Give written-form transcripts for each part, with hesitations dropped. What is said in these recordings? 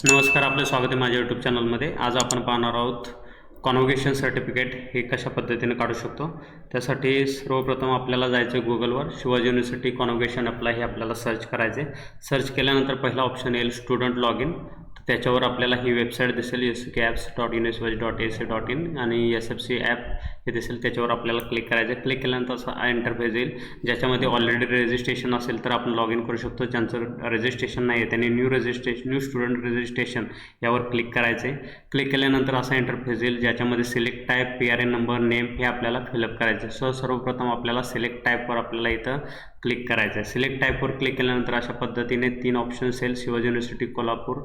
नमस्कार, आपले स्वागत आहे माझ्या यूट्यूब चॅनलमध्ये। आज आपण पाहणार आहोत कॉन्व्होकेशन सर्टिफिकेट हे कशा पद्धतीने काढू शकतो। त्यासाठी सर्वप्रथम आपल्याला जायचं गुगलवर, शिवाजी युनिव्हर्सिटी कॉन्व्होकेशन अप्लाय हे आपल्याला सर्च करायचे। सर्च केल्यानंतर पहिला ऑप्शन येईल स्टुडंट लॉग इन। त्याच्यावर आपल्याला ही वेबसाईट दिसेल sukapps.university.ac.in आणि SFC ॲप हे दिसेल, त्याच्यावर आपल्याला क्लिक करायचं। क्लिक केल्यानंतर असा इंटरफेस येईल ज्याच्यामध्ये ऑलरेडी रजिस्ट्रेशन असेल तर आपण लॉग इन करू शकतो। ज्यांचं रजिस्ट्रेशन नाही आहे त्यांनी न्यू स्टुडंट रजिस्ट्रेशन यावर क्लिक करायचे। क्लिक केल्यानंतर असा इंटरफेस येईल ज्याच्यामध्ये select type, PRN number, name हे आपल्याला फिलअप करायचे। सर्वप्रथम आपल्याला सिलेक्ट टाईपवर आपल्याला इथं क्लिक करायचं आहे। सिलेक्ट टाईपवर क्लिक केल्यानंतर अशा पद्धतीने 3 ऑप्शन्स येईल, Shivaji university Kolhapur,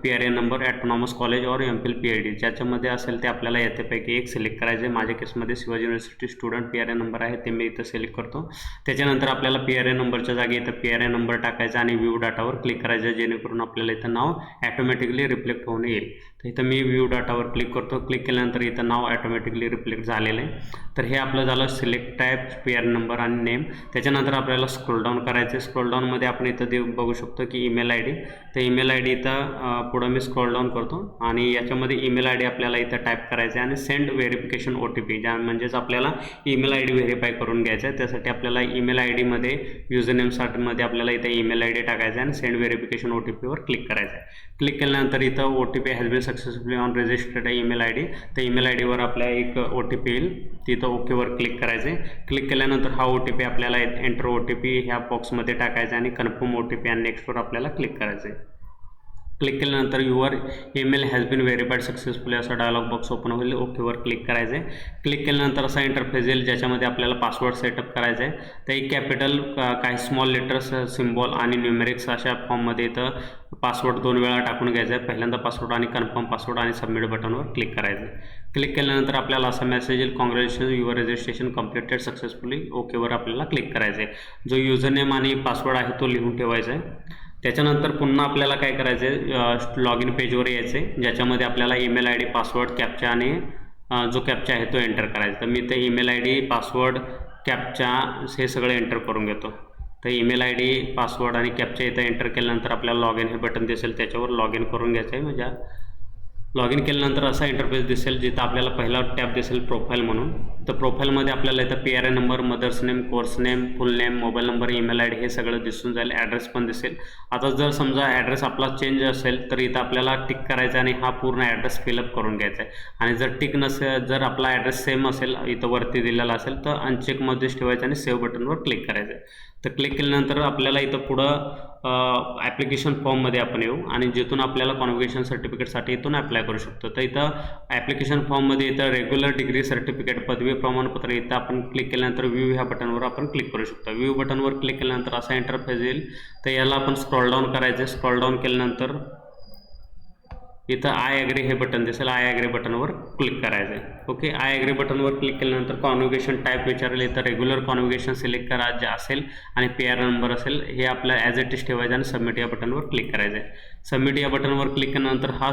PRN number, autonomous college और MPhil PhD ज्याच्यामध्ये असेल ते आपल्याला याच्यापैकी एक सिलेक्ट करायचे। माझ्या केसमध्ये Shivaji university student PRN number आहे, ते मी इथं सिलेक्ट करतो। त्याच्यानंतर आपल्याला PRN नंबरच्या जागी इथं PRN नंबर टाकायचा आणि व्ह्यू डाटावर क्लिक करायचं, जेणेकरून आपल्याला इथं नाव ॲटोमॅटिकली रिफ्लेक्ट होऊन येईल। तर इथं मी व्ह्यू डाटावर क्लिक करतो। क्लिक केल्यानंतर इथं नाव ॲटोमॅटिकली रिफ्लेक्ट झालेलं आहे। तर हे आपलं झालं सिलेक्ट टाईप, PRN नंबर आणि नेम। त्याच्यानंतर आपल्याला स्क्रोल डाऊन करायचं। स्क्रोल डाऊनमध्ये आपण इथं बघू शकतो की ईमेल ID, तर ईमेल ID इथं पुढं मी स्क्रोल डाऊन करतो आणि याच्यामध्ये ईमेल ID आपल्याला इथं टाईप करायचं आहे आणि सेंड व्हेरिफिकेशन OTP म्हणजेच आपल्याला ईमेल ID व्हेरीफाय करून घ्यायचं आहे। त्यासाठी आपल्याला ईमेल ID मध्ये युजरनेमसाठी आपल्याला इथं ईमेल ID टाकायचं आहे आणि सेंड व्हेरिफिकेशन OTP वर क्लिक करायचं आहे। क्लिक केल्यानंतर इथं OTP has been successfully on registered email ID, तर ईमेल ID वर आपल्या एक OTP येईल, तिथं ओकेवर क्लिक करायचे। क्लिक केल्यानंतर हा OTP आपल्याला एंटर OTP ह्या बॉक्समध्ये टाकायचा आणि कन्फर्म OTP आणि नेक्स्टवर आपल्याला क्लिक करायचं आहे। क्लिक केल्यानंतर your email has been verified successfully असा डायलॉग बॉक्स ओपन होईल, ओकेवर क्लिक करायचं आहे। क्लिक केल्यानंतर असा इंटरफेस येईल ज्याच्यामध्ये आपल्याला पासवर्ड सेटअप करायचा आहे। तर एक कॅपिटल, काही स्मॉल लेटर्स, सिम्बॉल आणि न्यूमेरिक्स अशा फॉर्ममध्ये इथं पासवर्ड 2 वेळा टाकून घ्यायचा आहे। पहिल्यांदा पासवर्ड आणि कन्फर्म पासवर्ड आणि सबमिट बटनवर क्लिक करायचं आहे। क्लिक केल्यानंतर आपल्याला असा मेसेज येईल, congratulations your registration completed successfully, ओकेवर आपल्याला क्लिक करायचं आहे। जो युजरनेम आणि पासवर्ड आहे तो लिहून ठेवायचा आहे। त्याच्यानंतर पुन्हा आपल्याला काय करायचं आहे, लॉग इन पेजवर यायचं आहे ज्याच्यामध्ये आपल्याला ईमेल ID, पासवर्ड, कॅप्चा आणि जो कॅप्चा आहे तो एंटर करायचा। तर मी ते ईमेल ID, पासवर्ड, कॅप्चा हे सगळं एंटर करून घेतो। तर ईमेल ID, पासवर्ड आणि कॅप्चा इथं एंटर केल्यानंतर आपल्याला लॉग इन हे बटन दिसेल, त्याच्यावर लॉग इन करून घ्यायचं आहे। म्हणजे लॉग इन केल्यानंतर असा इंटरफेस दिसेल जिथं आपल्याला पहिला टॅब दिसेल प्रोफाईल म्हणून। तर प्रोफाईलमध्ये आपल्याला इथं PRN number, mother's name, course name, full name, mobile number, email ID हे सगळं दिसून जाईल। ॲड्रेस पण दिसेल। आता जर समजा ॲड्रेस आपला चेंज असेल तर इथं आपल्याला टिक करायचं आणि हा पूर्ण ॲड्रेस फिलअप करून घ्यायचा आहे। आणि जर टिक नसेल, जर आपला ॲड्रेस सेम असेल, इथं वरती दिलेला असेल, तर अनचेकमध्येच ठेवायचं आणि सेव्ह बटनवर क्लिक करायचं आहे। तर क्लिक केल्यानंतर आपल्याला इथं पुढं ॲप्लिकेशन फॉर्ममध्ये आपण येऊ आणि जिथून आपल्याला कॉन्व्होकेशन सर्टिफिकेटसाठी इथून अप्लाय करू शकतो। तर इथं ॲप्लिकेशन फॉर्ममध्ये इथं रेग्युलर डिग्री सर्टिफिकेट, पदवी प्रमाणपत्र, इथं आपण क्लिक केल्यानंतर व्ह्यू ह्या बटनवर आपण क्लिक करू शकतो। व्ह्यू बटनवर क्लिक केल्यानंतर असा इंटरफेस येईल, तर याला आपण स्क्रॉल डाऊन करायचं। स्क्रॉल डाऊन केल्यानंतर इथं आय ॲग्री हे बटन दिसेल, आय ॲग्री बटनवर क्लिक करायचं आहे। ओके, आय ॲग्री बटनवर क्लिक केल्यानंतर कॉन्व्होकेशन टाईप विचारेल, इथं रेग्युलर कॉन्व्होकेशन सिलेक्ट करा जे असेल आणि PRN नंबर असेल, हे आपल्या ॲज इट इज ठेवायचं आणि सबमिट या बटनवर क्लिक करायचं आहे। सबमिट या बटनवर क्लिक केल्यानंतर हा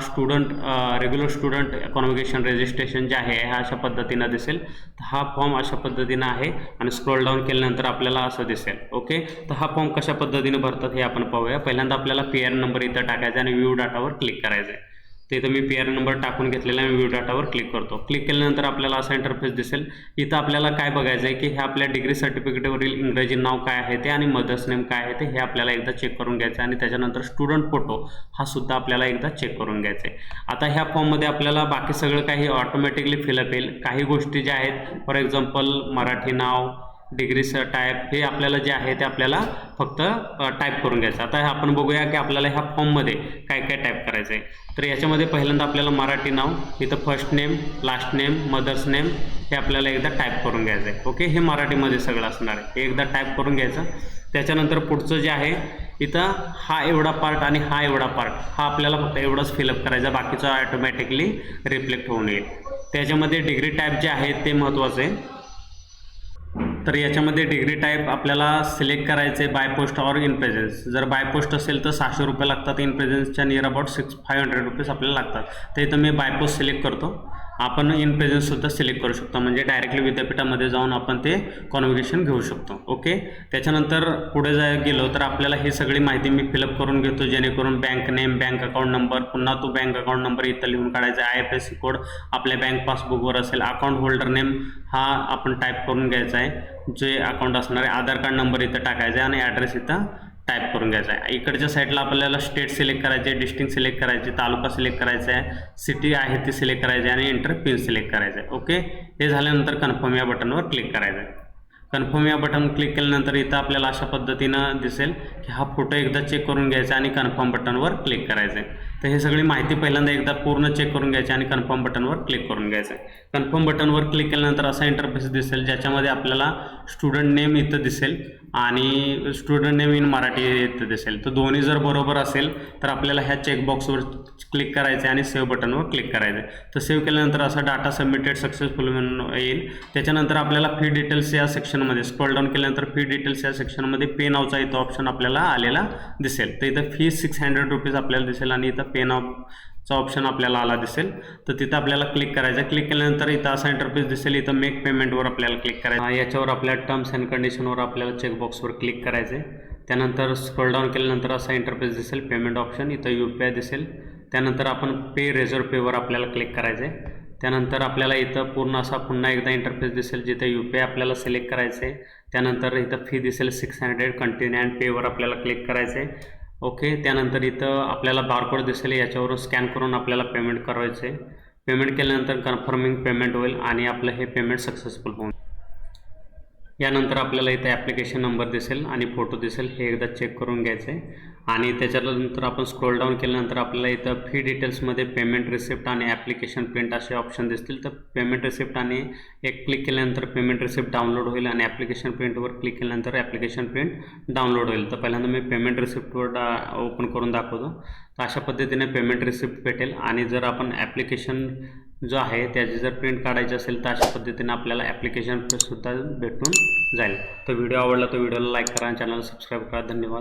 रेग्युलर स्टुडंट कॉन्व्होकेशन रजिस्ट्रेशन जे आहे हा अशा पद्धतीनं दिसेल। तर हा फॉर्म अशा पद्धतीनं आहे आणि स्क्रॉल डाऊन केल्यानंतर आपल्याला असं दिसेल। ओके, तर हा फॉर्म कशा पद्धतीनं भरतात हे आपण पाहूया। पहिल्यांदा आपल्याला PRN नंबर इथं टाकायचा आणि व्ह्यू डाटावर क्लिक करायचं आहे। तर इथं मी PRN नंबर टाकून घेतलेला आहे, व्ह्यू डाटावर क्लिक करतो। क्लिक केल्यानंतर आपल्याला असा इंटरफेस दिसेल। इथं आपल्याला काय बघायचं आहे की हे आपल्या डिग्री सर्टिफिकेटवरील इंग्रजी नाव काय आहे ते आणि मदर्स नेम काय आहे ते हे आपल्याला एकदा चेक करून घ्यायचं आहे आणि त्याच्यानंतर स्टुडंट फोटो हा सुद्धा आपल्याला एकदा चेक करून घ्यायचा आहे। आता ह्या फॉर्ममध्ये आपल्याला बाकी सगळं काही ऑटोमॅटिकली फिलअप येईल। काही गोष्टी ज्या आहेत, फॉर एक्झाम्पल मराठी नाव, डिग्रीचं टाईप, हे आपल्याला जे आहे ते आपल्याला फक्त टाईप करून घ्यायचं। आता आपण बघूया की आपल्याला ह्या फॉर्ममध्ये काय काय टाईप करायचं आहे। तर याच्यामध्ये पहिल्यांदा आपल्याला मराठी नाव, इथं first name, last name, mother's name हे आपल्याला एकदा टाईप करून घ्यायचं आहे। ओके, हे मराठीमध्ये सगळं असणार आहे, हे एकदा टाईप करून घ्यायचं। त्याच्यानंतर पुढचं जे आहे, इथं हा एवढा पार्ट आणि हा एवढा पार्ट हा आपल्याला फक्त एवढंच फिलअप करायचं, बाकीचं ऑटोमॅटिकली रिफ्लेक्ट होऊन येईल। त्याच्यामध्ये डिग्री टाईप जे आहे ते महत्त्वाचं आहे। तर याच्यामध्ये डिग्री टाईप आपल्याला सिलेक्ट करायचे by post or in presence. जर बाय पोस्ट असेल तर 600 रुपये लागतात, इन प्रेझेन्सच्या नियर अबाउट 500 रुपीज आपल्याला लागतात। तर इथं मी बाय पोस्ट सिलेक्ट करतो आपण इन प्रेझेन्ससुद्धा सिलेक्ट करू शकतो, म्हणजे डायरेक्टली विद्यापीठामध्ये जाऊन आपण ते कॉन्व्होकेशन घेऊ शकतो. ओके, त्याच्यानंतर पुढे गेलो तर आपल्याला ही सगळी माहिती मी फिलअप करून घेतो, जेणेकरून bank name, bank account number, पुन्हा तो बँक अकाउंट नंबर इथं लिहून काढायचा, IFSC कोड आपल्या बँक पासबुकवर असेल, अकाउंट होल्डर नेम हा आपण टाईप करून घ्यायचा आहे, जे अकाउंट असणार आहे, आधार कार्ड नंबर इथं टाकायचा आहे आणि ॲड्रेस इथं टाईप करून घ्यायचा आहे. इकडच्या साईडला आपल्याला स्टेट सिलेक्ट करायचे, डिस्ट्रिक्ट सिलेक्ट करायचे, तालुका सिलेक्ट करायचा आहे, सिटी आहे ती सिलेक्ट करायची आहे आणि एंटर पिन सिलेक्ट करायचं आहे. ओके, हे झाल्यानंतर कन्फर्म या बटनवर क्लिक करायचं आहे. कन्फर्म या बटन क्लिक केल्यानंतर इथं आपल्याला अशा पद्धतीनं दिसेल की हा फोटो एकदा चेक करून घ्यायचा आणि कन्फर्म बटनवर क्लिक करायचं आहे. तर हे सगळी माहिती पहिल्यांदा एकदा पूर्ण चेक करून घ्यायची आणि कन्फर्म बटनवर क्लिक करून घ्यायचं आहे. कन्फर्म बटनवर क्लिक केल्यानंतर असा इंटरफेस दिसेल, ज्याच्यामध्ये आपल्याला स्टुडंट नेम इथं दिसेल आणि स्टुडंट नेम इन मराठी इथं दिसेल. तर दोन्ही जर बरोबर असेल तर आपल्याला ह्या चेकबॉक्सवर क्लिक करायचं आहे आणि सेव्ह बटनवर क्लिक करायचं आहे. तर सेव्ह केल्यानंतर असा डाटा सबमिटेड सक्सेसफुल म्हणून येईल. त्याच्यानंतर आपल्याला फी डिटेल्स या सेक्शनमध्ये स्क्रॉल डाऊन केल्यानंतर फी डिटेल्स या सेक्शनमध्ये पे नावचा इथं ऑप्शन आपल्याला आलेला दिसेल. तर इथं फी 600 रुपीज आपल्याला दिसेल आणि इथं पे नावचा ऑप्शन आपल्याला आला दिसेल. तर तिथं आपल्याला क्लिक करायचं. क्लिक केल्यानंतर इथं असा इंटरफेस दिसेल, इथं मेक पेमेंटवर आपल्याला क्लिक करायचं. याच्यावर आपल्या टर्म्स अँड कंडिशनवर आपल्याला चेकबॉक्सवर क्लिक करायचं आहे. त्यानंतर स्क्रॉल डाऊन केल्यानंतर असा इंटरफेस दिसेल, पेमेंट ऑप्शन, इथं UPI दिसेल. त्यानंतर आपण पे रेझर्व पेवर आपल्याला क्लिक करायचं आहे. त्यानंतर आपल्याला इथं पूर्ण असा पुन्हा एकदा इंटरफेस दिसेल, जिथे UPI आपल्याला सिलेक्ट करायचं आहे. त्यानंतर इथं फी दिसेल 600, कंटिन्यू अँड पेवर आपल्याला क्लिक करायचं आहे. ओके, त्यानंतर इथं आपल्याला बारकोड दिसेल, याच्यावरून स्कॅन करून आपल्याला पेमेंट करायचं आहे. पेमेंट केल्यानंतर कन्फर्मिंग पेमेंट होईल आणि आपलं हे पेमेंट सक्सेसफुल होईल. यानंतर आपल्याला इथे ॲप्लिकेशन नंबर दिसेल आणि फोटो दिसेल, हे एकदा चेक करून घ्यायचं आहे. आणि त्याच्यानंतर आपण स्क्रोल डाऊन केल्यानंतर आपल्याला इथं फी डिटेल्समध्ये पेमेंट रिसिप्ट आणि ॲप्लिकेशन प्रिंट असे ऑप्शन दिसतील. तर पेमेंट रिसिप्ट आणि एक क्लिक केल्यानंतर पेमेंट रिसिप्ट डाउनलोड होईल आणि ॲप्लिकेशन प्रिंटवर क्लिक केल्यानंतर ॲप्लिकेशन प्रिंट डाउनलोड होईल. तर पहिल्यांदा मी पेमेंट रिसिप्टवर ओपन करून दाखवतो. तर अशा पद्धतीने पेमेंट रिसिप्ट भेटेल. आणि जर आपण ॲप्लिकेशन जो आहे त्याची जर प्रिंट काढायची असेल तर अशा पद्धतीने आपल्याला ॲप्लिकेशन सुद्धा भेटून जाईल. तर व्हिडिओ आवडला तर व्हिडिओला लाईक करा आणि चॅनलला सबस्क्राईब करा. धन्यवाद.